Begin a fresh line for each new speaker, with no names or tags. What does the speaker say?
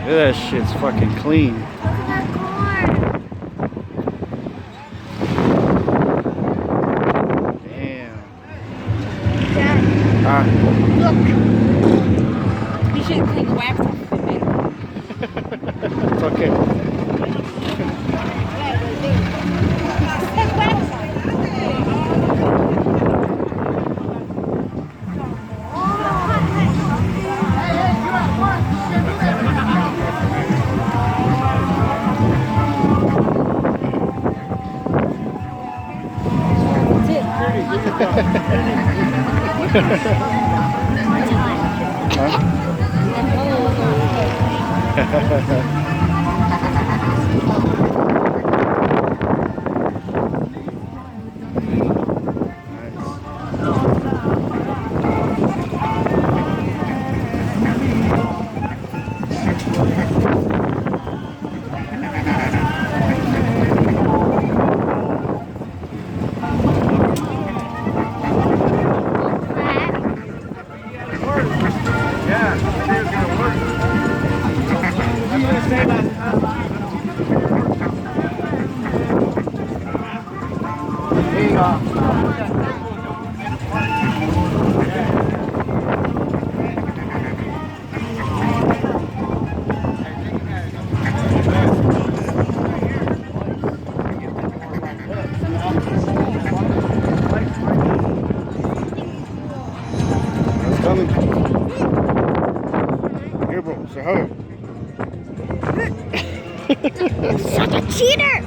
Look at that shit's fucking clean.
Look at that car.
Damn.
Dad,
Ah.
look.
You should clean the wax off of it, man.
It's okay. Coming. Here, bro. Say hi.
Such a cheater!